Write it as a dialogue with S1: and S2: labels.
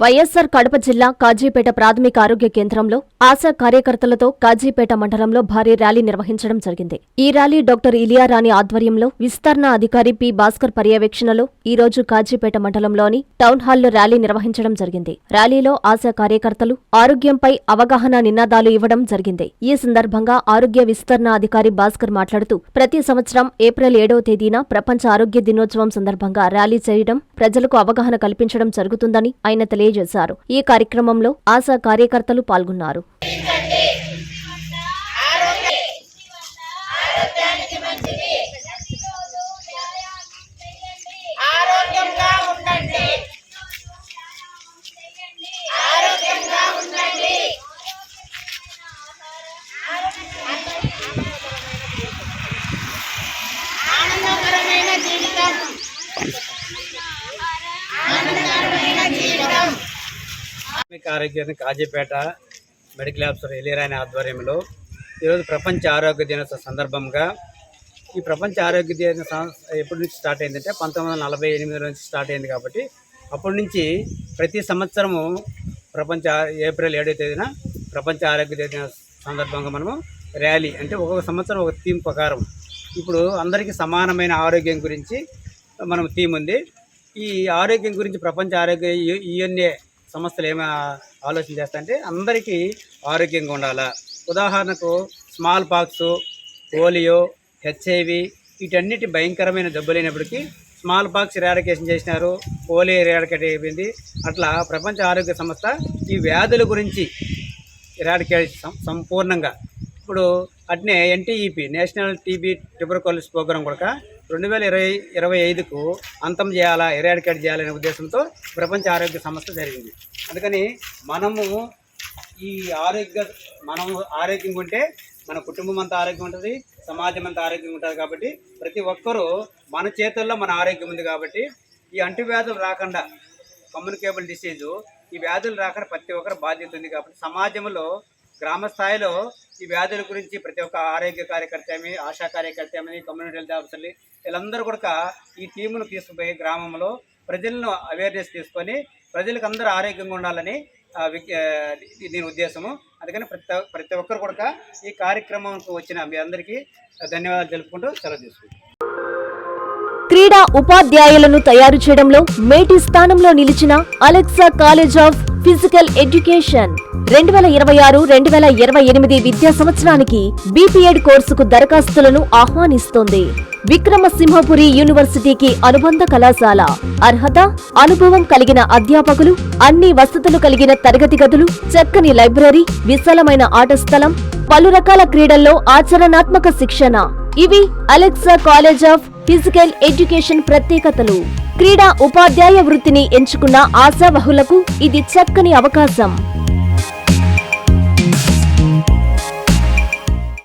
S1: వైఎస్సార్ కడప జిల్లా కాజీపేట ప్రాథమిక ఆరోగ్య కేంద్రంలో ఆశా కార్యకర్తలతో కాజీపేట మండలంలో భారీ ర్యాలీ నిర్వహించడం జరిగింది. ఈ ర్యాలీ డాక్టర్ ఇలియారాణి ఆధ్వర్యంలో విస్తరణ అధికారి పి భాస్కర్ పర్యవేక్షణలో ఈ రోజు కాజీపేట మండలంలోని టౌన్ హాల్లో ర్యాలీ నిర్వహించడం జరిగింది. ర్యాలీలో ఆశా కార్యకర్తలు ఆరోగ్యంపై అవగాహన నినాదాలు ఇవ్వడం జరిగింది. ఈ సందర్భంగా ఆరోగ్య విస్తరణ అధికారి భాస్కర్ మాట్లాడుతూ ప్రతి సంవత్సరం ఏప్రిల్ 7వ తేదీన ప్రపంచ ఆరోగ్య దినోత్సవం సందర్భంగా ర్యాలీ చేయడం, ప్రజలకు అవగాహన కల్పించడం జరుగుతుందని ఆయన తెలియజేశారు. ఈ కార్యక్రమంలో ఆశా కార్యకర్తలు పాల్గొన్నారు.
S2: ఆరోగ్యాన్ని కాజీపేట మెడికల్ ఆఫీసర్ ఇలియారాణి ఆధ్వర్యంలో ఈరోజు ప్రపంచ ఆరోగ్య దినోత్సవం సందర్భంగా ఈ ప్రపంచ ఆరోగ్య దినోత్సవం ఎప్పటి నుంచి స్టార్ట్ అయిందంటే 1948 నుంచి స్టార్ట్ అయింది. కాబట్టి అప్పటి నుంచి ప్రతి సంవత్సరము ఏప్రిల్ 7వ తేదీన ప్రపంచ ఆరోగ్య దినోత్సవం సందర్భంగా మనము ర్యాలీ అంటే ఒక్కొక్క సంవత్సరం ఒక థీమ్ ప్రకారం ఇప్పుడు అందరికీ సమానమైన ఆరోగ్యం గురించి మనం థీమ్ ఉంది. ఈ ఆరోగ్యం గురించి ప్రపంచ ఆరోగ్య యుఎన్ఏ సంస్థలు ఏమి ఆలోచన చేస్తాయంటే అందరికీ ఆరోగ్యంగా ఉండాలా. ఉదాహరణకు స్మాల్ పాక్స్, పోలియో, హెచ్ఐవి వీటన్నిటి భయంకరమైన జబ్బులైనప్పటికీ స్మాల్ పాక్స్ ఎరాడికేషన్ చేసినారు, పోలియో ఎరాడికేట్ అయిపోయింది. అట్లా ప్రపంచ ఆరోగ్య సంస్థ ఈ వ్యాధుల గురించి ఎరాడికేట్ సంపూర్ణంగా ఇప్పుడు అట్నే NTEP national TB tuberculosis programme కూడా 2025కు అంతం చేయాలా, ఎరాడికేట్ చేయాలనే ఉద్దేశంతో ప్రపంచ ఆరోగ్య సంస్థ జరిగింది. అందుకని మనము ఆరోగ్యంగా ఉంటే మన కుటుంబం అంతా ఆరోగ్యం ఉంటుంది, సమాజం అంతా ఆరోగ్యంగా ఉంటుంది. కాబట్టి ప్రతి ఒక్కరూ మన చేతుల్లో మన ఆరోగ్యం ఉంది. కాబట్టి ఈ అంటువ్యాధులు రాకుండా, కమ్యూనికేబుల్ డిసీజు ఈ వ్యాధులు రాకుండా ప్రతి ఒక్కరు బాధ్యత ఉంది. కాబట్టి సమాజంలో గ్రామ స్థాయిలో ఈ వ్యాధుల గురించి ప్రతి ఒక్క ఆరోగ్య కార్యకర్త ఏమి, ఆశా కార్యకర్త ఏమని, కమ్యూనిటీ హెల్త్ ఆఫీసర్లు వీళ్ళందరూ కూడా ఈ టీమును తీసుకుపోయి గ్రామంలో ప్రజలను అవేర్నెస్ తీసుకొని ప్రజలకు అందరూ ఆరోగ్యంగా ఉండాలని దీని ఉద్దేశము. అందుకని ప్రతి ఒక్కరు కూడా ఈ కార్యక్రమంకు వచ్చిన మీ అందరికీ ధన్యవాదాలు తెలుపుకుంటూ సెలవు తీసుకుంటాం.
S1: క్రీడా ఉపాధ్యాయులను తయారు చేయడంలో మేటి స్థానంలో నిలిచిన Alexa college of physical education 2026-2028 విద్యా సంవత్సరానికి బీపీఎడ్ కోర్సుకు దరఖాస్తులను ఆహ్వానిస్తోంది. విక్రమసింహపురి యూనివర్సిటీకి అనుబంధ కళాశాల. అర్హత, అనుభవం కలిగిన అధ్యాపకులు, అన్ని వసతులు కలిగిన తరగతి గదులు, చక్కని లైబ్రరీ, విశాలమైన ఆట స్థలం, పలు రకాల క్రీడల్లో ఆచరణాత్మక శిక్షణ. ఇవి Alexa college of physical education ప్రత్యేకతలు. క్రీడా ఉపాధ్యాయ వృత్తిని ఎంచుకున్న ఆశావహులకు ఇది చక్కని అవకాశం.